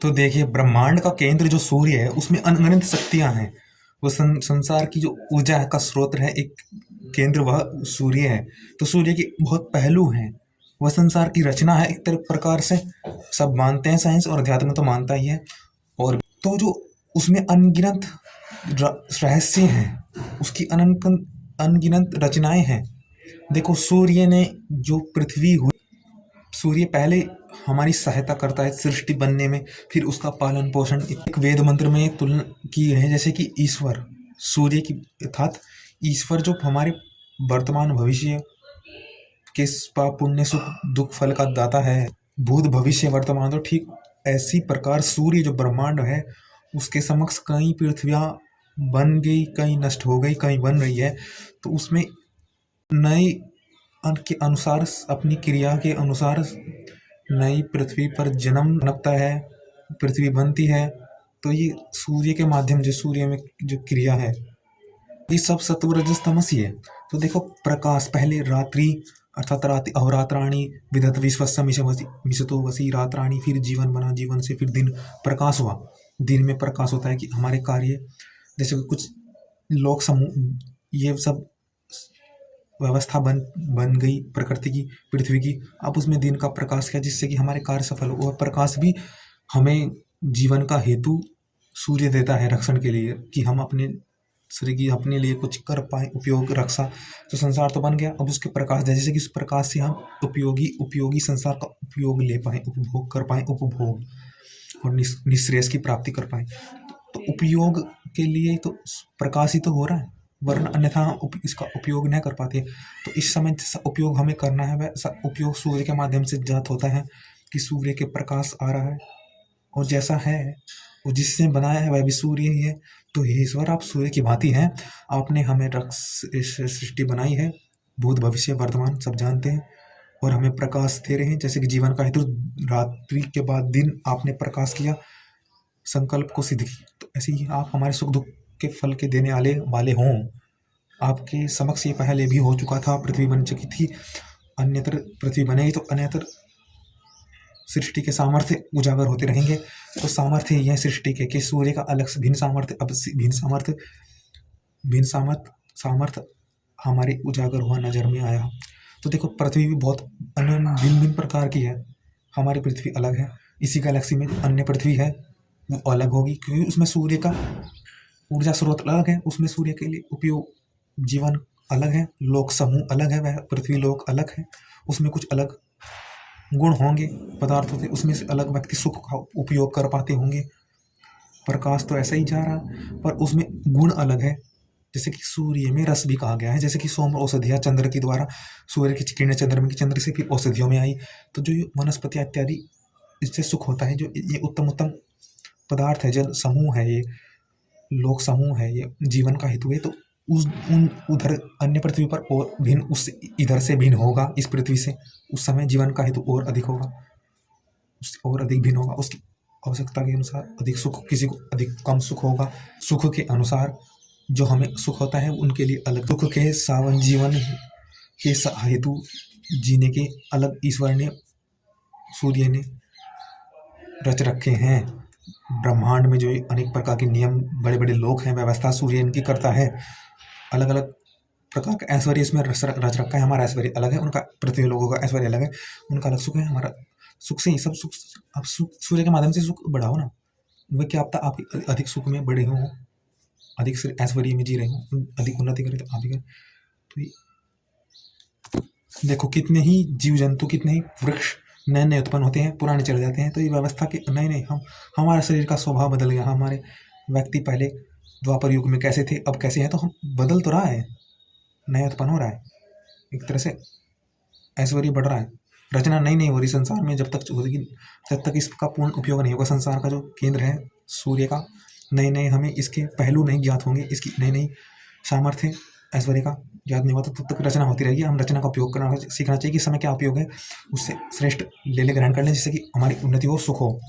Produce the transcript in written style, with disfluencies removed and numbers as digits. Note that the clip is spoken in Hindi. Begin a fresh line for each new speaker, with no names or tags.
तो देखिए, ब्रह्मांड का केंद्र जो सूर्य है उसमें अनगिनत शक्तियां हैं। वो संसार की जो ऊर्जा का स्रोत है, एक केंद्र वह सूर्य है। तो सूर्य के बहुत पहलू हैं। वह संसार की रचना है एक तरह प्रकार से, सब मानते हैं, साइंस और अध्यात्म तो मानता ही है। और तो जो उसमें अनगिनत रहस्य हैं, उसकी अनगिनत रचनाएं हैं। देखो, सूर्य ने जो पृथ्वी हुई, सूर्य पहले हमारी सहायता करता है सृष्टि बनने में, फिर उसका पालन पोषण। एक वेद मंत्र में तुलना की है जैसे कि ईश्वर सूर्य की अर्थात ईश्वर जो हमारे वर्तमान भविष्य के पाप पुण्य सुख दुख फल का दाता है, भूत भविष्य वर्तमान। तो ठीक ऐसी प्रकार सूर्य जो ब्रह्मांड है उसके समक्ष कई पृथ्वियां बन गई, कई नष्ट हो गई, कई बन रही है। तो उसमें नई के अनुसार, अपनी क्रिया के अनुसार नई पृथ्वी पर जन्म बनता है, पृथ्वी बनती है। तो ये सूर्य के माध्यम से, सूर्य में जो क्रिया है, ये सब सत्व रजस तमस ही है। तो देखो, प्रकाश पहले रात्रि अर्थात रात्रि अहोरात्राणी विदत विश्वस्य मिषतो वसी रात्राणी, फिर जीवन बना, जीवन से फिर दिन प्रकाश हुआ। दिन में प्रकाश होता है कि हमारे कार्य, जैसे कुछ लोक समूह, ये सब व्यवस्था बन गई प्रकृति की, पृथ्वी की। अब उसमें दिन का प्रकाश किया जिससे कि हमारे कार्य सफल हो। वह प्रकाश भी हमें जीवन का हेतु सूर्य देता है रक्षण के लिए, कि हम अपने शरीर की अपने लिए कुछ कर पाए, उपयोग रक्षा। तो संसार तो बन गया, अब उसके प्रकाश दे, जैसे कि उस प्रकाश से हम उपयोगी संसार का उपयोग ले पाए, उपभोग कर पाए, उपभोग और निःश्रेयस की प्राप्ति कर पाए। तो उपयोग के लिए तो प्रकाश ही तो हो रहा है, वरना अन्यथा हम इसका उपयोग नहीं कर पाते। तो इस समय जैसा उपयोग हमें करना है, वैसा उपयोग सूर्य के माध्यम से जात होता है कि सूर्य के प्रकाश आ रहा है, और जैसा है वो जिससे बनाया है वह भी सूर्य ही है। तो हे ईश्वर, आप सूर्य की भांति हैं, आपने हमें सृष्टि बनाई है, भूत भविष्य वर्तमान सब जानते हैं, और हमें प्रकाश दे रहे हैं। जैसे कि जीवन का हेतु रात्रि के बाद दिन आपने प्रकाश किया, संकल्प को सिद्ध की। तो ऐसे ही आप हमारे सुख दुख के फल के देने वाले हों। आपके समक्ष ये पहले भी हो चुका था, पृथ्वी बन चुकी थी, अन्यत्र पृथ्वी बनेगी तो अन्यत्र सृष्टि के सामर्थ्य उजागर होते रहेंगे। तो सामर्थ्य यह सृष्टि के कि सूर्य का अलग से भिन्न सामर्थ्य, अब भिन्न सामर्थ्य हमारे उजागर हुआ, नजर में आया। तो देखो, पृथ्वी भी बहुत अन्य भिन्न भिन्न प्रकार की है। हमारी पृथ्वी अलग है, इसी गैलेक्सी में अन्य पृथ्वी है वो अलग होगी, क्योंकि उसमें सूर्य का ऊर्जा स्रोत अलग है, उसमें सूर्य के लिए उपयोग जीवन अलग है, लोक समूह अलग है, वह पृथ्वी लोक अलग है। उसमें कुछ अलग गुण होंगे, पदार्थ होते, उसमें से अलग व्यक्ति सुख का उपयोग कर पाते होंगे। प्रकाश तो ऐसा ही जा रहा, पर उसमें गुण अलग है। जैसे कि सूर्य में रस भी कहा गया है, जैसे कि सोम औषधिया चंद्र के द्वारा, सूर्य की किरणें चंद्रमा की, चंद्र से फिर औषधियों में आई। तो जो वनस्पति इत्यादि, इससे सुख होता है। जो ये उत्तम उत्तम पदार्थ है, जल समूह है, ये लोक समूह है, ये जीवन का हेतु है। तो उधर अन्य पृथ्वी पर और भिन्न, उस इधर से भिन्न होगा इस पृथ्वी से, उस समय जीवन का हेतु और अधिक होगा, उससे और अधिक भिन्न होगा। उसकी आवश्यकता के अनुसार अधिक सुख, किसी को अधिक कम सुख होगा। सुख के अनुसार जो हमें सुख होता है उनके लिए अलग सुख के सावन जीवन के हेतु जीने के अलग ईश्वर ने, सूर्य ने रच रखे हैं। ब्रह्मांड में जो अनेक प्रकार के नियम, बड़े बड़े लोक हैं, व्यवस्था सूर्य इनकी करता है। अलग अलग प्रकार का ऐश्वर्य इसमें रच रखा है। हमारा ऐश्वर्य अलग है, उनका पृथ्वी लोगों का ऐश्वर्य अलग है, उनका अलग सुख है, हमारा सुख से ही सब सुख। अब सूर्य के माध्यम से सुख बढ़ाओ ना, वह क्या पता आप अधिक सुख में बड़े हों, अधिक ऐश्वर्य में जी रहे हों, अधिक उन्नति करें तो आप भी करें। तो देखो, कितने ही जीव जंतु, कितने ही वृक्ष नए नए उत्पन्न होते हैं, पुराने चले जाते हैं। तो ये व्यवस्था के नए नए, हमारे शरीर का स्वभाव बदल गया। हमारे व्यक्ति पहले द्वापर युग में कैसे थे, अब कैसे हैं, तो हम बदल तो रहा है, नया उत्पन्न हो रहा है, एक तरह से ऐश्वर्य बढ़ रहा है, रचना नई नई हो रही संसार में। जब तक इसका पूर्ण उपयोग नहीं होगा, संसार का जो केंद्र है सूर्य का, नए नए हमें इसके पहलू नहीं ज्ञात होंगे, इसकी नई नई सामर्थ्य ऐश्वर्य का ज्ञात नहीं हुआ, तो तब तक रचना होती रहेगी। हम रचना का उपयोग करना सीखना चाहिए कि समय क्या उपयोग है, उससे श्रेष्ठ ले ग्रहण कर लें, जिससे कि हमारी उन्नति हो, सुख हो।